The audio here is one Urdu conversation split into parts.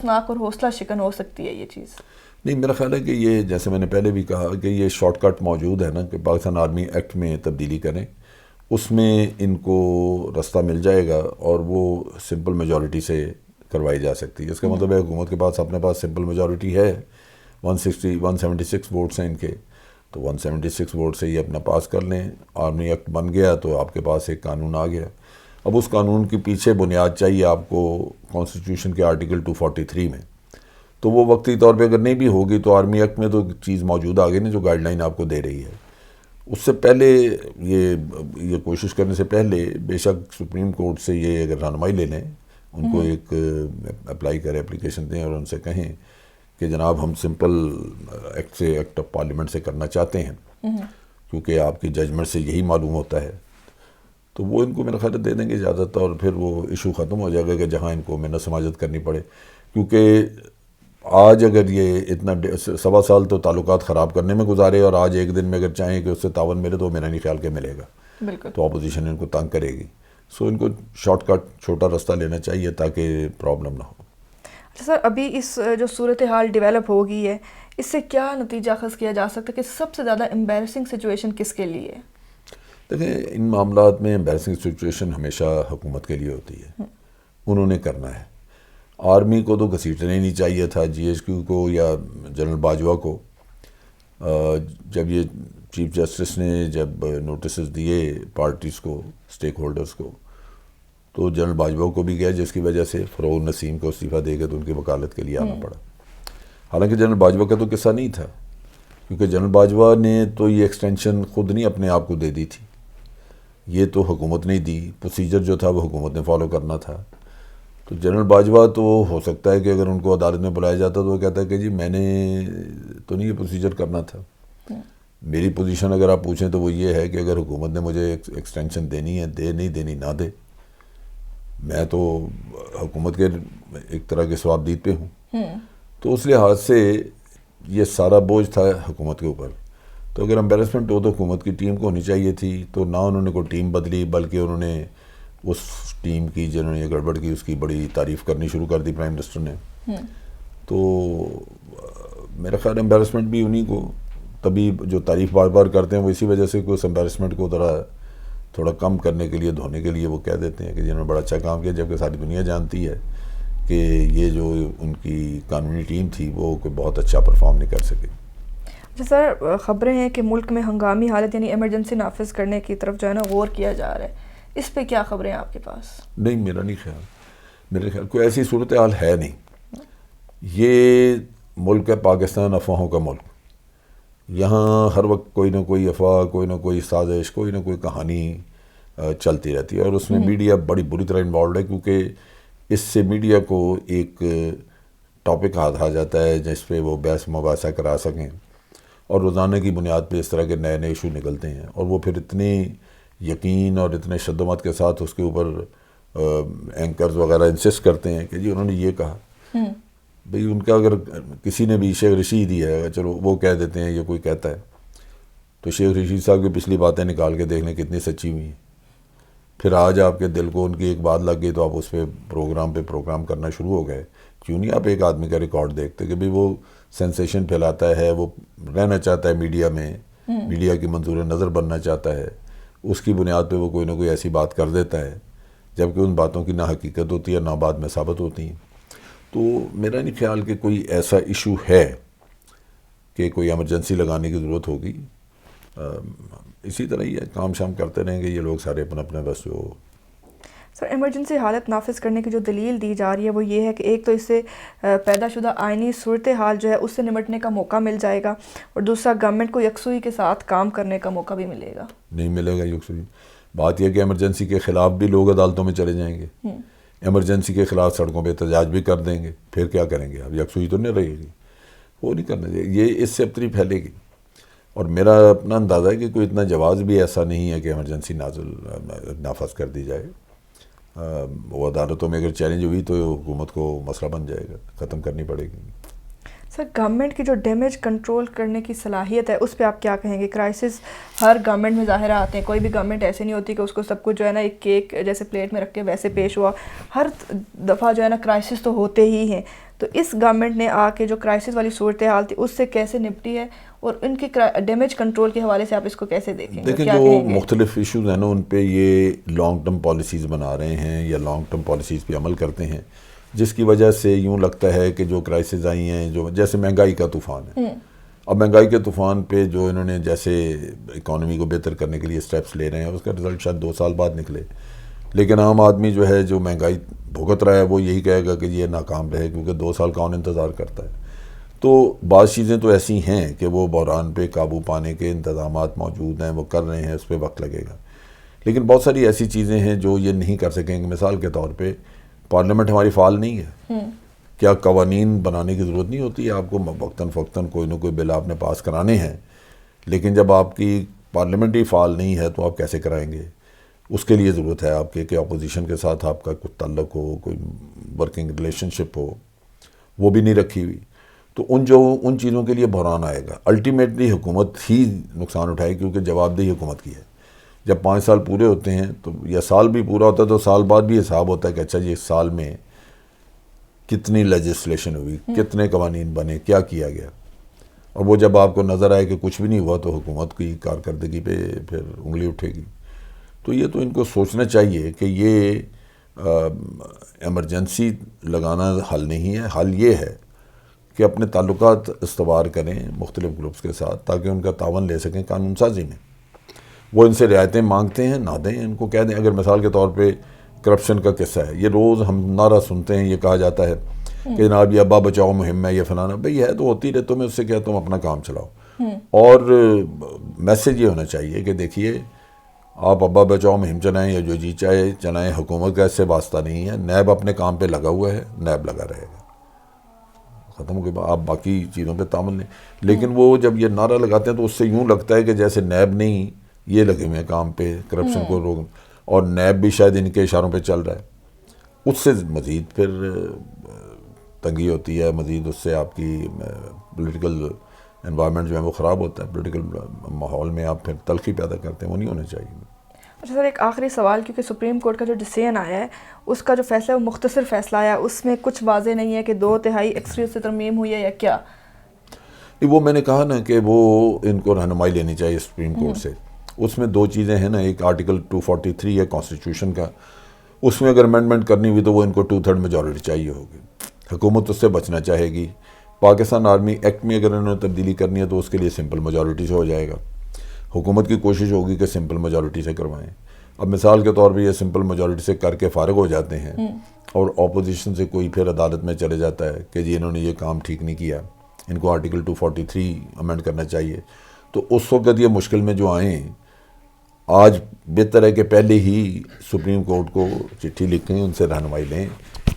افسوسناک اور حوصلہ شکن ہو سکتی ہے یہ چیز؟ نہیں، میرا خیال ہے کہ یہ جیسے میں نے پہلے بھی کہا کہ یہ شارٹ کٹ موجود ہے نا کہ پاکستان آرمی ایکٹ میں تبدیلی کریں، اس میں ان کو رستہ مل جائے گا اور وہ سمپل میجورٹی سے کروائی جا سکتی ہے. اس کا مطلب ہے حکومت کے پاس اپنے پاس سمپل میجورٹی ہے، 176 ووٹس ہیں ان کے، تو 176 ووٹ سے یہ اپنا پاس کر لیں. آرمی ایکٹ بن گیا تو آپ کے پاس ایک قانون آ گیا. اب اس قانون کے پیچھے بنیاد چاہیے آپ کو کانسٹیٹیوشن کے آرٹیکل 243 میں، تو وہ وقتی طور پہ اگر نہیں بھی ہوگی تو آرمی ایکٹ میں تو چیز موجود آ گئی نا جو گائیڈ لائن آپ کو دے رہی ہے. اس سے پہلے یہ کوشش کرنے سے پہلے بے شک سپریم کورٹ سے یہ اگر رہنمائی لے لیں، ان کو ایک اپلائی کریں، اپلیکیشن دیں اور ان سے کہیں کہ جناب ہم سمپل ایکٹ آف پارلیمنٹ سے کرنا چاہتے ہیں کیونکہ آپ کی ججمنٹ سے یہی معلوم ہوتا ہے، تو وہ ان کو میرا خیال دے دیں گے اجازت اور پھر وہ ایشو ختم ہو جائے گا کہ جہاں ان کو محنت سماجت کرنی پڑے. کیونکہ آج اگر یہ اتنا 1.25 سال تو تعلقات خراب کرنے میں گزارے اور آج ایک دن میں اگر چاہیں کہ اس سے تعاون ملے تو میرا نہیں خیال کہ ملے گا. بالکل. تو اپوزیشن ان کو تنگ کرے گی. سو ان کو شارٹ کٹ چھوٹا رستہ لینا چاہیے تاکہ پرابلم نہ ہو. اچھا سر، ابھی اس جو صورتحال ڈیولپ ہو گئی ہے اس سے کیا نتیجہ اخذ کیا جا سکتا ہے کہ سب سے زیادہ امبیرسنگ سچویشن کس کے لیے ہے؟ دیکھیں، ان معاملات میں امبیرسنگ سچویشن ہمیشہ حکومت کے لیے ہوتی ہے، انہوں نے کرنا ہے. آرمی کو تو گھسیٹنا ہی نہیں چاہیے تھا، جی ایچ کیو کو یا جنرل باجوہ کو. جب یہ چیف جسٹس نے جب نوٹسز دیے پارٹیز کو، اسٹیک ہولڈرز کو، تو جنرل باجوہ کو بھی گیا جس کی وجہ سے فروغ نسیم کو استعفیٰ دے کے تو ان کی وکالت کے لیے آنا پڑا. حالانکہ جنرل باجوہ کا تو قصہ نہیں تھا، کیونکہ جنرل باجوہ نے تو یہ ایکسٹینشن خود نہیں اپنے آپ کو دے دی تھی، یہ تو حکومت نے دی. پروسیجر جو تھا وہ حکومت نے فالو کرنا تھا. تو جنرل باجوہ تو ہو سکتا ہے کہ اگر ان کو عدالت میں بلایا جاتا تو وہ کہتا ہے کہ جی میں نے تو نہیں یہ پروسیجر کرنا تھا. میری پوزیشن اگر آپ پوچھیں تو وہ یہ ہے کہ اگر حکومت نے مجھے ایکسٹینشن دینی ہے دے، نہیں دینی نہ دے، میں تو حکومت کے ایک طرح کے ثوابدید پہ ہوں. تو اس لحاظ سے یہ سارا بوجھ تھا حکومت کے اوپر. تو اگر امبیرسمنٹ ہو تو حکومت کی ٹیم کو ہونی چاہیے تھی. تو نہ انہوں نے کوئی ٹیم بدلی بلکہ انہوں نے اس ٹیم کی جنہوں نے یہ گڑبڑ کی اس کی بڑی تعریف کرنی شروع کر دی پرائم منسٹر نے. تو میرا خیال امبیرسمنٹ بھی انہی کو، تبھی جو تعریف بار بار کرتے ہیں وہ اسی وجہ سے کہ اس امبیرسمنٹ کو تھوڑا کم کرنے کے لیے، دھونے کے لیے وہ کہہ دیتے ہیں کہ جنہوں نے بڑا اچھا کام کیا، جبکہ ساری دنیا جانتی ہے کہ یہ جو ان کی قانونی ٹیم تھی وہ کوئی بہت اچھا پرفارم نہیں کر سکے. اچھا سر، خبریں ہیں کہ ملک میں ہنگامی حالت یعنی ایمرجنسی نافذ کرنے کی طرف جو ہے نا غور کیا جا رہا ہے، اس پہ کیا خبریں ہیں آپ کے پاس؟ نہیں، میرا نہیں خیال، میرے خیال کوئی ایسی صورتحال ہے نہیں. یہ ملک ہے پاکستان، افواہوں کا ملک. یہاں ہر وقت کوئی نہ کوئی افواہ، کوئی نہ کوئی سازش، کوئی نہ کوئی کہانی چلتی رہتی ہے اور اس میں میڈیا بڑی بری طرح انوالوڈ ہے، کیونکہ اس سے میڈیا کو ایک ٹاپک ہاتھ آ جاتا ہے جس پہ وہ بحث مباحثہ کرا سکیں اور روزانہ کی بنیاد پہ اس طرح کے نئے نئے ایشو نکلتے ہیں اور وہ پھر اتنے یقین اور اتنے شد و مت کے ساتھ اس کے اوپر اینکرز وغیرہ انسسٹ کرتے ہیں کہ جی انہوں نے یہ کہا. بھئی ان کا اگر کسی نے بھی شیخ رشید ہی ہے، چلو وہ کہہ دیتے ہیں یہ کوئی کہتا ہے، تو شیخ رشید صاحب کی پچھلی باتیں نکال کے دیکھ لیں کتنی سچی ہوئی ہیں. پھر آج آپ کے دل کو ان کی ایک بات لگ گئی تو آپ اس پہ پروگرام کرنا شروع ہو گئے. کیوں نہیں آپ ایک آدمی کا ریکارڈ دیکھتے کہ بھئی وہ سینسیشن پھیلاتا ہے، وہ رہنا چاہتا ہے میڈیا میں، میڈیا کی منظور نظر بننا چاہتا ہے، اس کی بنیاد پہ وہ کوئی نہ کوئی ایسی بات کر دیتا ہے جبکہ ان باتوں کی نہ حقیقت ہوتی ہے نہ بعد میں ثابت ہوتی ہیں. تو میرا نہیں خیال کہ کوئی ایسا ایشو ہے کہ کوئی ایمرجنسی لگانے کی ضرورت ہوگی. اسی طرح ہی کام شام کرتے رہیں گے یہ لوگ سارے اپنا بس. جو سر ایمرجنسی حالت نافذ کرنے کی جو دلیل دی جا رہی ہے وہ یہ ہے کہ ایک تو اس سے پیدا شدہ آئینی صورتحال جو ہے اس سے نمٹنے کا موقع مل جائے گا اور دوسرا گورنمنٹ کو یکسوئی کے ساتھ کام کرنے کا موقع بھی ملے گا. نہیں ملے گا یکسوئی. بات یہ کہ ایمرجنسی کے خلاف بھی لوگ عدالتوں میں چلے جائیں گے، ایمرجنسی کے خلاف سڑکوں پہ احتجاج بھی کر دیں گے، پھر کیا کریں گے؟ اب یکسوئی تو نہیں رہے گی، وہ نہیں کرنا چاہیے. یہ اس سے ابتری پھیلے گی اور میرا اپنا اندازہ ہے کہ کوئی اتنا جواز بھی ایسا نہیں ہے کہ ایمرجنسی نافذ کر دی جائے. وہ عدالتوں میں اگر چیلنج ہوئی تو حکومت کو مسئلہ بن جائے گا، ختم کرنی پڑے گی. سر گورنمنٹ کی جو ڈیمیج کنٹرول کرنے کی صلاحیت ہے اس پہ آپ کیا کہیں گے؟ کرائسس ہر گورنمنٹ میں ظاہر آتے ہیں، کوئی بھی گورنمنٹ ایسے نہیں ہوتی کہ اس کو سب کچھ جو ہے نا ایک کیک جیسے پلیٹ میں رکھ کے ویسے پیش ہوا. ہر دفعہ جو ہے نا کرائسس تو ہوتے ہی ہیں. تو اس گورنمنٹ نے آ کے جو کرائسس والی صورتحال تھی اس سے کیسے نپٹی ہے اور ان کی ڈیمیج کنٹرول کے حوالے سے آپ اس کو کیسے دیکھیں گے؟ دیکھیں جو مختلف ایشوز ہیں نا ان پہ یہ لانگ ٹرم پالیسیز بنا رہے ہیں یا لانگ ٹرم پالیسیز پہ عمل کرتے ہیں، جس کی وجہ سے یوں لگتا ہے کہ جو کرائسس آئی ہیں، جو جیسے مہنگائی کا طوفان ہے، اب مہنگائی کے طوفان پہ جو انہوں نے جیسے اکانومی کو بہتر کرنے کے لیے اسٹیپس لے رہے ہیں، اس کا رزلٹ شاید 2 سال بعد نکلے، لیکن عام آدمی جو ہے جو مہنگائی بھگت رہا ہے وہ یہی کہے گا کہ یہ ناکام رہے، کیونکہ 2 سال کون انتظار کرتا ہے۔ تو بعض چیزیں تو ایسی ہیں کہ وہ بحران پہ قابو پانے کے انتظامات موجود ہیں، وہ کر رہے ہیں، اس پہ وقت لگے گا، لیکن بہت ساری ایسی چیزیں ہیں جو یہ نہیں کر سکیں گے۔ مثال کے طور پہ پارلیمنٹ ہماری فعال نہیں ہے، کیا قوانین بنانے کی ضرورت نہیں ہوتی ہے؟ آپ کو وقتاً فوقتاً کوئی نہ کوئی بل آپ نے پاس کرانے ہیں، لیکن جب آپ کی پارلیمنٹ ہی فعال نہیں ہے تو آپ کیسے کرائیں گے؟ اس کے لیے ضرورت ہے آپ کے کہ اپوزیشن کے ساتھ آپ کا کوئی تعلق ہو، کوئی ورکنگ ریلیشن شپ ہو، وہ بھی نہیں رکھی ہوئی، تو ان چیزوں کے لیے بحران آئے گا۔ الٹیمیٹلی حکومت ہی نقصان اٹھائے، کیونکہ جواب دہی حکومت کی ہے۔ جب 5 سال پورے ہوتے ہیں تو یا سال بھی پورا ہوتا ہے تو سال بعد بھی حساب ہوتا ہے کہ اچھا جی اس سال میں کتنی لیجسلیشن ہوئی، کتنے قوانین بنے، کیا کیا گیا، اور وہ جب آپ کو نظر آئے کہ کچھ بھی نہیں ہوا تو حکومت کی کارکردگی پہ پھر انگلی اٹھے گی۔ تو یہ تو ان کو سوچنا چاہیے کہ یہ ایمرجنسی لگانا حل نہیں ہے، حل یہ ہے کہ اپنے تعلقات استوار کریں مختلف گروپس کے ساتھ تاکہ ان کا تعاون لے سکیں قانون سازی میں۔ وہ ان سے رعایتیں مانگتے ہیں، نہ دیں، ان کو کہہ دیں۔ اگر مثال کے طور پہ کرپشن کا قصہ ہے، یہ روز ہم نعرہ سنتے ہیں، یہ کہا جاتا ہے کہ جناب یہ ابا بچاؤ مہم ہے، یہ فلانا، بھئی ہے تو ہوتی رہے، تمہیں اس سے کیا، تم اپنا کام چلاؤ۔ اور میسیج یہ ہونا چاہیے کہ دیکھیے آپ ابا بچاؤ مہم چلائیں یا جو جی چاہے چلائیں، حکومت کا اس سے واسطہ نہیں ہے، نیب اپنے کام پہ لگا ہوا ہے، نیب لگا رہے گا، ختم ہو گیا، آپ باقی چیزوں پہ تعامل نہیں۔ لیکن وہ جب یہ نعرہ لگاتے ہیں تو اس سے یوں لگتا ہے کہ جیسے نیب نہیں، یہ لگے ہوئے ہیں کام پہ کرپشن کو روک، اور نیب بھی شاید ان کے اشاروں پہ چل رہا ہے۔ اس سے مزید پھر تنگی ہوتی ہے، مزید اس سے آپ کی پولیٹیکل انوائرمنٹ جو ہے وہ خراب ہوتا ہے، پولیٹیکل ماحول میں آپ پھر تلخی پیدا کرتے ہیں، وہ نہیں ہونا چاہیے۔ اچھا سر، ایک آخری سوال، کیونکہ سپریم کورٹ کا جو ڈیسیژن آیا ہے اس کا جو فیصلہ ہے وہ مختصر فیصلہ آیا، اس میں کچھ واضح نہیں ہے کہ 2/3 ایکسریت سے ترمیم ہوئی ہے یا کیا؟ وہ میں نے کہا نا کہ وہ ان کو رہنمائی لینی چاہیے سپریم کورٹ سے۔ اس میں 2 چیزیں ہیں نا، ایک آرٹیکل 243 ہے کانسٹیٹیوشن کا، اس میں اگر امینڈمنٹ کرنی ہوئی تو وہ ان کو 2/3 میجورٹی چاہیے ہوگی، حکومت اس سے بچنا چاہے گی۔ پاکستان آرمی ایکٹ میں اگر انہوں نے تبدیلی کرنی ہے تو اس کے لیے سمپل میجورٹی سے ہو جائے گا، حکومت کی کوشش ہوگی کہ سمپل میجورٹی سے کروائیں۔ اب مثال کے طور پہ یہ سمپل میجورٹی سے کر کے فارغ ہو جاتے ہیں اور اپوزیشن سے کوئی پھر عدالت میں چلے جاتا ہے کہ جی انہوں نے یہ کام ٹھیک نہیں کیا، ان کو آرٹیکل 243 امینڈ کرنا چاہیے، تو اس وقت یہ مشکل میں جو آئیں، آج بہتر ہے کہ پہلے ہی سپریم کورٹ کو چٹھی لکھیں، ان سے رہنمائی لیں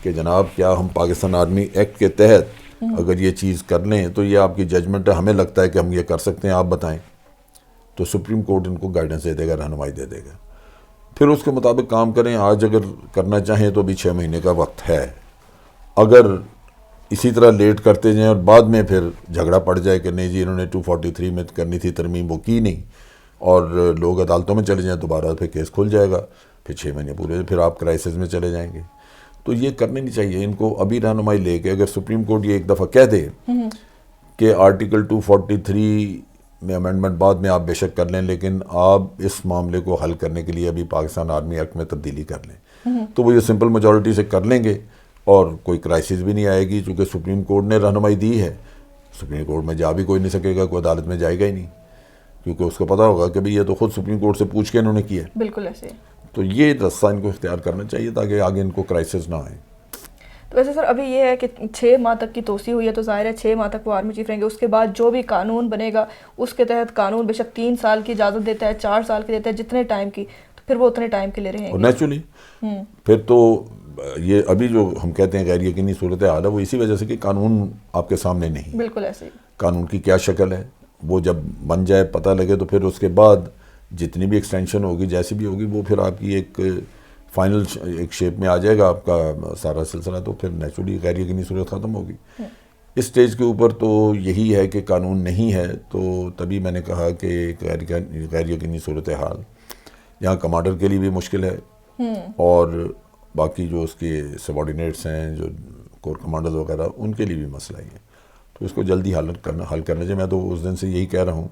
کہ جناب کیا ہم پاکستان آرمی ایکٹ کے تحت اگر یہ چیز کر لیں تو یہ آپ کی ججمنٹ ہے، ہمیں لگتا ہے کہ ہم یہ کر سکتے ہیں، آپ بتائیں، تو سپریم کورٹ ان کو گائیڈنس دے دے گا، رہنمائی دے دے گا، پھر اس کے مطابق کام کریں۔ آج اگر کرنا چاہیں تو ابھی 6 مہینے کا وقت ہے، اگر اسی طرح لیٹ کرتے جائیں اور بعد میں پھر جھگڑا پڑ جائے کہ نہیں جی انہوں نے 243 میں کرنی تھی ترمیم، وہ کی نہیں، اور لوگ عدالتوں میں چلے جائیں، دوبارہ پھر کیس کھل جائے گا، پھر 6 مہینے پورے، پھر آپ کرائسس میں چلے جائیں گے۔ تو یہ کرنے نہیں چاہیے، ان کو ابھی رہنمائی لے کے اگر سپریم کورٹ یہ ایک دفعہ کہہ دے کہ آرٹیکل 243 میں امینڈمنٹ بعد میں آپ بے شک کر لیں، لیکن آپ اس معاملے کو حل کرنے کے لیے ابھی پاکستان آرمی ایکٹ میں تبدیلی کر لیں، تو وہ یہ سمپل میجورٹی سے کر لیں گے اور کوئی کرائسس بھی نہیں آئے گی، چونکہ سپریم کورٹ نے رہنمائی دی ہے۔ سپریم کورٹ میں جا بھی کوئی نہیں سکے گا، کوئی عدالت میں جائے گا ہی نہیں، کیونکہ اس کو پتہ ہوگا کہ بھئی یہ تو خود سپریم کورٹ سے پوچھ کے انہوں نے کیا ہے۔ بالکل ایسے۔ تو یہ راستہ ان کو اختیار کرنا چاہیے تاکہ آگے ان کو کرائسس نہ آئیں۔ تو ویسے سر ابھی یہ ہے کہ 6 ماہ تک کی توسیع ہوئی ہے، تو ظاہر ہے 6 ماہ تک وہ آرمی چیف رہیں گے، اس کے بعد جو بھی قانون بنے گا اس کے تحت قانون بے شک 3 سال کی اجازت دیتا ہے، 4 سال کی دیتا ہے، جتنے ٹائم کی، تو پھر وہ اتنے ٹائم کے لیے رہیں گے۔ اور نیچرلی پھر تو یہ ابھی جو ہم کہتے ہیں غیر یقینی صورتحال ہے، وہ اسی وجہ سے کہ قانون آپ کے سامنے نہیں، بالکل ایسے ہی، قانون کی کیا شکل ہے وہ جب بن جائے پتہ لگے، تو پھر اس کے بعد جتنی بھی ایکسٹینشن ہوگی جیسی بھی ہوگی وہ پھر آپ کی ایک فائنل ایک شیپ میں آ جائے گا آپ کا سارا سلسلہ، تو پھر نیچرلی غیر یقینی صورت ختم ہوگی۔ اس سٹیج کے اوپر تو یہی ہے کہ قانون نہیں ہے، تو تبھی میں نے کہا کہ غیر یقینی صورتحال یہاں کمانڈر کے لیے بھی مشکل ہے، اور باقی جو اس کے سبارڈینیٹس ہیں، جو کور کمانڈرز وغیرہ، ان کے لیے بھی مسئلہ ہی ہے. تو اس کو جلدی حل کرنا چاہیے. میں تو اس دن سے یہی کہہ رہا ہوں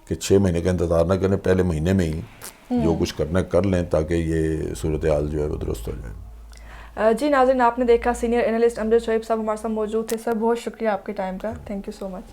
کہ 6 مہینے کا انتظار نہ کریں، پہلے مہینے میں ہی جو کچھ کرنا کر لیں تاکہ یہ صورتحال جو ہے وہ درست ہو جائے. جی ناظرین، آپ نے دیکھا سینئر اینالسٹ امجد شعیب صاحب ہمارے ساتھ موجود تھے. سر بہت شکریہ آپ کے ٹائم کا. Thank you so much.